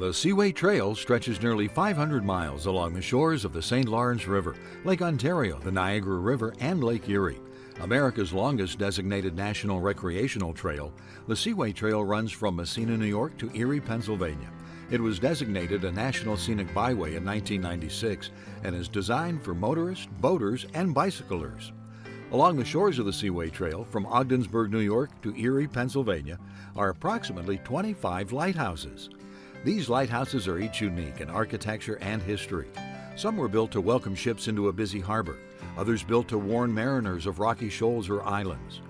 The Seaway Trail stretches nearly 500 miles along the shores of the St. Lawrence River, Lake Ontario, the Niagara River, and Lake Erie. America's longest designated national recreational trail, the Seaway Trail runs from Massena, New York to Erie, Pennsylvania. It was designated a National Scenic Byway in 1996 and is designed for motorists, boaters, and bicyclers. Along the shores of the Seaway Trail, from Ogdensburg, New York to Erie, Pennsylvania, are approximately 25 lighthouses. These lighthouses are each unique in architecture and history. Some were built to welcome ships into a busy harbor, others built to warn mariners of rocky shoals or islands.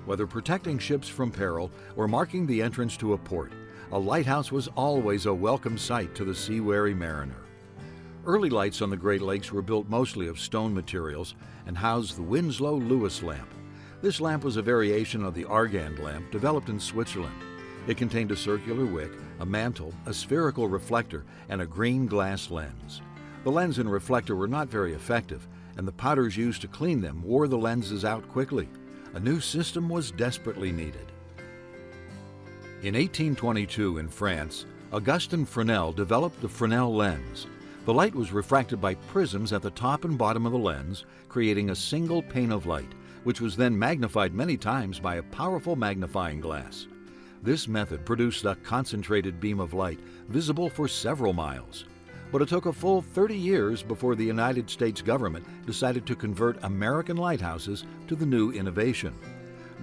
Whether protecting ships from peril or marking the entrance to a port, a lighthouse was always a welcome sight to the sea-weary mariner. Early lights on the Great Lakes were built mostly of stone materials and housed the Winslow Lewis lamp. This lamp was a variation of the Argand lamp developed in Switzerland. It contained a circular wick, a mantle, a spherical reflector, and a green glass lens. The lens and reflector were not very effective, and the powders used to clean them wore the lenses out quickly. A new system was desperately needed. In 1822 in France, Augustin Fresnel developed the Fresnel lens. The light was refracted by prisms at the top and bottom of the lens, creating a single pane of light, which was then magnified many times by a powerful magnifying glass. This method produced a concentrated beam of light visible for several miles. But it took a full 30 years before the United States government decided to convert American lighthouses to the new innovation.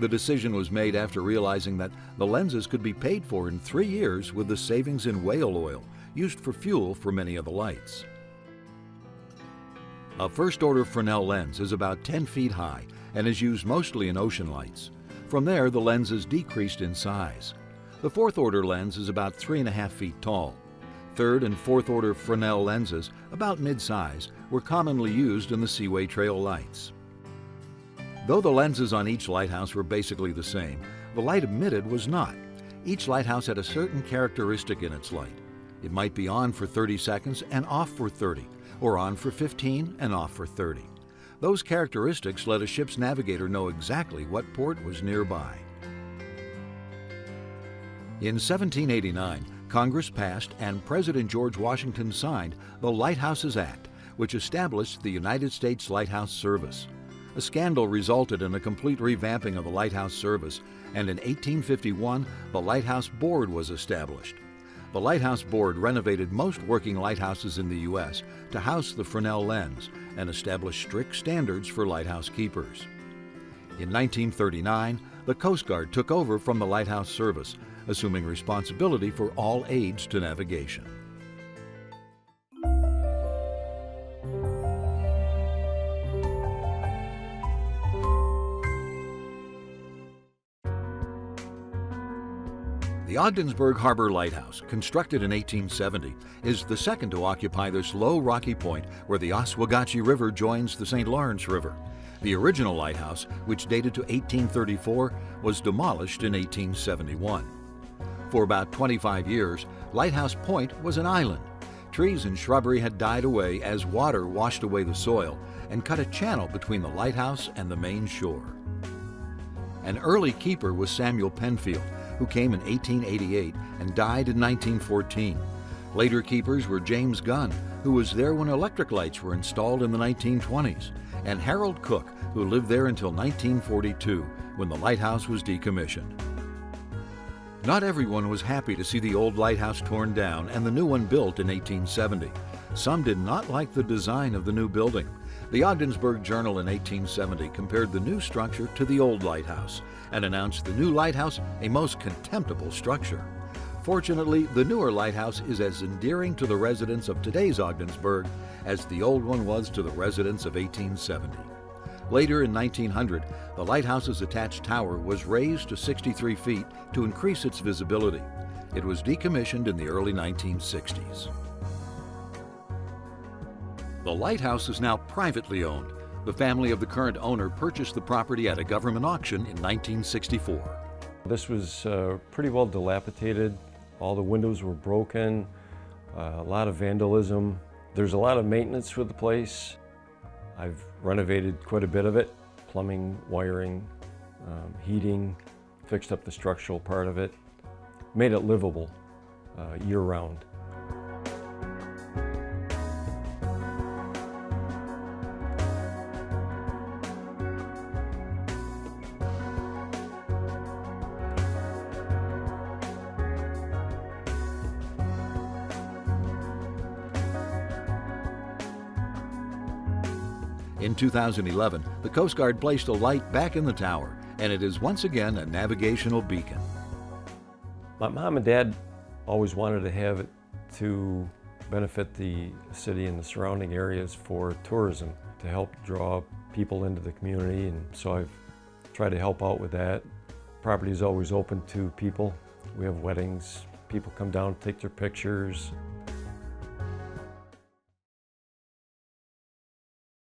The decision was made after realizing that the lenses could be paid for in 3 years with the savings in whale oil, used for fuel for many of the lights. A first-order Fresnel lens is about 10 feet high and is used mostly in ocean lights. From there, the lens is decreased in size. The fourth-order lens is about 3.5 feet tall. Third and fourth-order Fresnel lenses, about mid-size, were commonly used in the Seaway Trail lights. Though the lenses on each lighthouse were basically the same, the light emitted was not. Each lighthouse had a certain characteristic in its light. It might be on for 30 seconds and off for 30, or on for 15 and off for 30. Those characteristics let a ship's navigator know exactly what port was nearby. In 1789, Congress passed and President George Washington signed the Lighthouses Act, which established the United States Lighthouse Service. A scandal resulted in a complete revamping of the lighthouse service, and in 1851, the Lighthouse Board was established. The Lighthouse Board renovated most working lighthouses in the U.S. to house the Fresnel lens and established strict standards for lighthouse keepers. In 1939, the Coast Guard took over from the Lighthouse Service, assuming responsibility for all aids to navigation. The Ogdensburg Harbor Lighthouse, constructed in 1870, is the second to occupy this low rocky point where the Oswegatchie River joins the St. Lawrence River. The original lighthouse, which dated to 1834, was demolished in 1871. For about 25 years, Lighthouse Point was an island. Trees and shrubbery had died away as water washed away the soil and cut a channel between the lighthouse and the main shore. An early keeper was Samuel Penfield, who came in 1888 and died in 1914. Later keepers were James Gunn, who was there when electric lights were installed in the 1920s, and Harold Cook, who lived there until 1942, when the lighthouse was decommissioned. Not everyone was happy to see the old lighthouse torn down and the new one built in 1870. Some did not like the design of the new building. The Ogdensburg Journal in 1870 compared the new structure to the old lighthouse and announced the new lighthouse a most contemptible structure. Fortunately, the newer lighthouse is as endearing to the residents of today's Ogdensburg as the old one was to the residents of 1870. Later in 1900, the lighthouse's attached tower was raised to 63 feet to increase its visibility. It was decommissioned in the early 1960s. The lighthouse is now privately owned. The family of the current owner purchased the property at a government auction in 1964. This was pretty well dilapidated. All the windows were broken, a lot of vandalism. There's a lot of maintenance with the place. I've renovated quite a bit of it, plumbing, wiring, heating, fixed up the structural part of it, made it livable year-round. In 2011, the Coast Guard placed a light back in the tower, and it is once again a navigational beacon. My mom and dad always wanted to have it to benefit the city and the surrounding areas for tourism, to help draw people into the community, and so I've tried to help out with that. Property is always open to people. We have weddings, people come down, take their pictures.